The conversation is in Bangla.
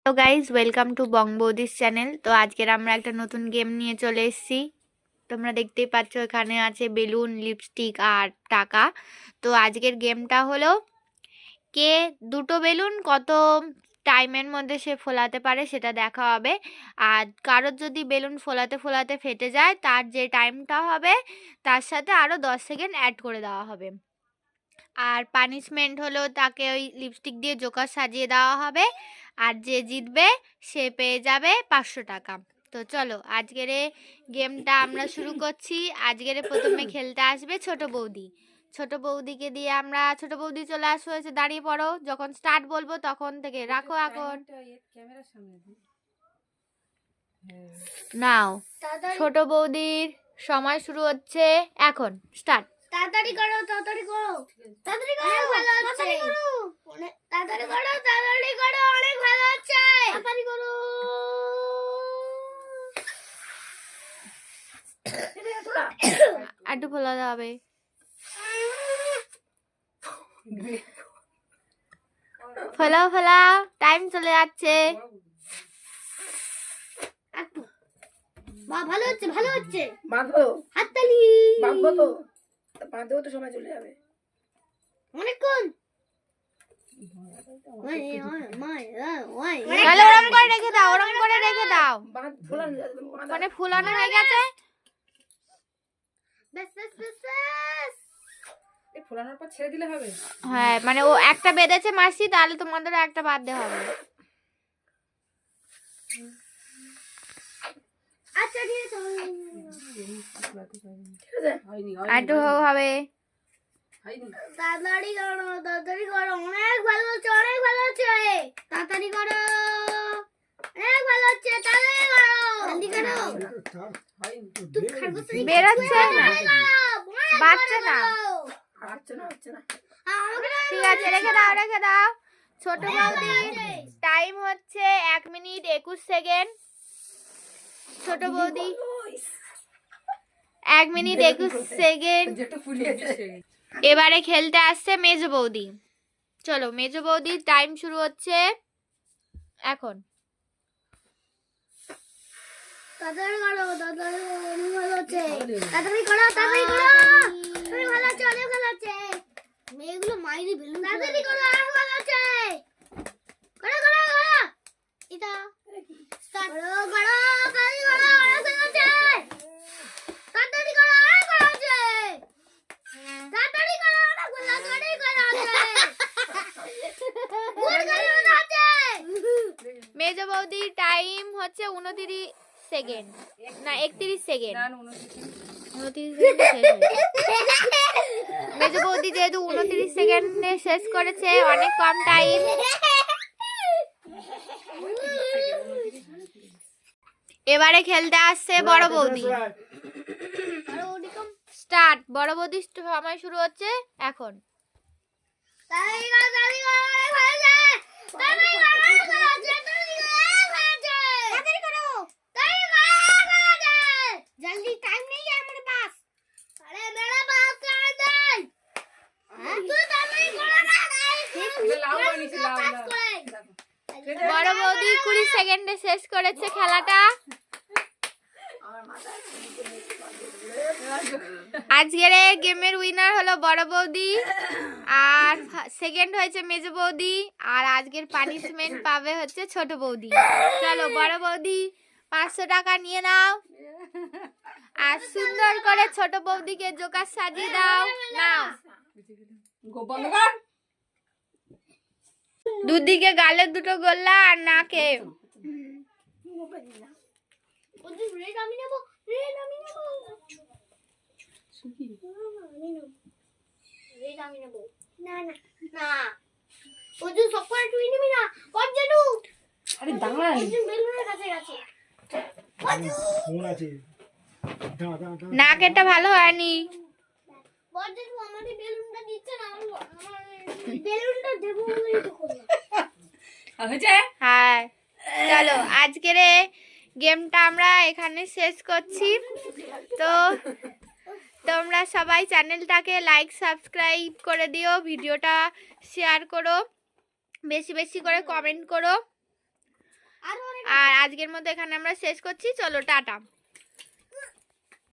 তো guys welcome to Bong Boudi's channel. তো আজকের আমরা একটা নতুন গেম নিয়ে চলে এসেছি। তোমরা দেখতেই পাচ্ছ এখানে আছে বেলুন, লিপস্টিক আর টাকা। তো আজকের গেমটা হলো কে দুটো বেলুন কত টাইমের মধ্যে সে ফোলাতে পারে সেটা দেখা হবে। আর কারোর যদি বেলুন ফোলাতে ফোলাতে ফেটে যায় তার যে টাইমটা হবে তার সাথে আরও 10 সেকেন্ড অ্যাড করে দেওয়া হবে। আর পানিশমেন্ট হলো তাকে ওই লিপস্টিক দিয়ে জোকার সাজিয়ে দেওয়া হবে। আর যে জিতবে সে পেয়ে যাবে 500 টাকা। তো চলো আজকের গেমটা আমরা শুরু করছি। আজকের প্রথমে খেলতে আসবে ছোট বৌদি। ছোট বৌদিকে দিয়ে আমরা ছোট বৌদি চলে আসো, এসে দাঁড়িয়ে পড়ো। যখন স্টার্ট বলবো তখন থেকে রাখো। এখন নাও, ছোট বৌদির সময় শুরু হচ্ছে এখন। স্টার্ট। তাড়াতাড়ি করো, তাড়াতাড়ি করো, তাড়াতাড়ি করো, ভালো হচ্ছে। তাড়াতাড়ি করো, তাড়াতাড়ি করো, অনেক ভালো হচ্ছে। তাড়াতাড়ি করো। একটু ফোলাতে হবে। ফোলাও ফোলাও, টাইম চলে যাচ্ছে। বাহ, ভালো হচ্ছে, ভালো হচ্ছে। বাঁধবো, হাততালি। বাঁধবো তো, বাঁধবো তো সময় চলে যাবে। অনেকক্ষণ। তাহলে ওরম করে রেখে দাও, ওরম করে রেখে দাও। মানে ফুলানো হয়ে গেছে। ব্যাস ব্যাস ব্যাস ব্যাস। এই ফোলানোর পর ছেড়ে দিলে হবে? হ্যাঁ, মানে ও একটা বেঁধেছে মাসি, তাহলে তোমাদের একটা বাঁধতে হবে। আচ্ছা ঠিক আছে। একটু হবে। তাড়াতাড়ি করো, তাড়াতাড়ি করো, অনেক ভালো হচ্ছে, অনেক ভালো হচ্ছে। তাড়াতাড়ি করো, অনেক ভালো হচ্ছে। তাড়াতাড়ি করো, জলদি করো। বেরোচ্ছে না, বাচ্চা না। ঠিক আছে, রেখে দাও, রেখে দাও। ছোট বৌদি টাইম হচ্ছে 1 মিনিট 21 সেকেন্ড। ছোট বৌদি 1 মিনিট 21 সেকেন্ড। এবারে খেলতে আসছে মেজ বৌদি। চলো, মেজ বৌদির টাইম শুরু হচ্ছে এখন। তাড়াতাড়ি করো, তাড়াতাড়ি করো, অনেক ভালো হচ্ছে। তাড়াতাড়ি করো, তাড়াতাড়ি করো, অনেক ভালো হচ্ছে, অনেক ভালো হচ্ছে। মেয়েগুলো মাইরি বেলুন। তাড়াতাড়ি করো, অনেক ভালো হচ্ছে। করো করো করো, এটা স্টার্ট করো করো, তাড়াতাড়ি করো, অনেক ভালো হচ্ছে। তাড়াতাড়ি করো, অনেক ভালো হচ্ছে। তাড়াতাড়ি করো, অনেক ভালো হচ্ছে, অনেক ভালো হচ্ছে। গুড করে ভালো হচ্ছে। মেজ বৌদির টাইম হচ্ছে 29 সেকেন্ড, না 31 সেকেন্ড। 29 সেকেন্ডে শেষ হয়েছে। মেজ বৌদি যেহেতু 29 সেকেন্ডে শেষ করেছে, অনেক কম টাইম। এবারে খেলতে আসছে বড় বৌদি। স্টার্ট। বড় বৌদির সময় শুরু হচ্ছে এখন। তাড়াতাড়ি করো, তাড়াতাড়ি করো, অনেক ভালো হচ্ছে। তাড়াতাড়ি করো, অনেক ভালো হচ্ছে। তাড়াতাড়ি করো, অনেক ভালো হচ্ছে। তাড়াতাড়ি করো, তাড়াতাড়ি করো, অনেক ভালো হচ্ছে। জলদি, টাইম নেই আমার পাস। আরে মেরা পাস টাইম নেই। তুই তাড়াতাড়ি করো না, বড় বৌদি 20 সেকেন্ডে শেষ করেছে খেলাটা। আজকের গেমের উইনার হলো বড় বৌদি, আর সেকেন্ড হয়েছে মেজ বৌদি, আর আজকের পানিশমেন্ট পাবে হচ্ছে ছোট বৌদি। চলো বড় বৌদি 500 টাকা নিয়ে নাও, আর সুন্দর করে ছোট বৌদিকে জোকার সাজিয়ে দাও। নাও, দুদিকে গালের দুটো গোল্লা আর নাকে। রেড আমি নেব, রেড আমি নেব, রেড আমি নেব। না না না, ওজু সব করে তুই নিবি না। পঞ্চাটু, আরে দাঁড়া, ওজু বেলুনের কাছে গেছে। নাকেরটা ভালো হয়নি। পঞ্চাটু আমাদের বেলুনটা দিচ্ছে না, আমার বেলুনটা দেবো বলেই তো করলাম। হ্যাঁ, চলো আজকের গেমটা আমরা এখানে শেষ করছি। তো তোমরা সবাই চ্যানেলটাকে লাইক সাবস্ক্রাইব করে দিও, ভিডিওটা শেয়ার করো, বেশি বেশি করে কমেন্ট করো। আজকের মতো এখানে আমরা শেষ করছি, চলো টাটা।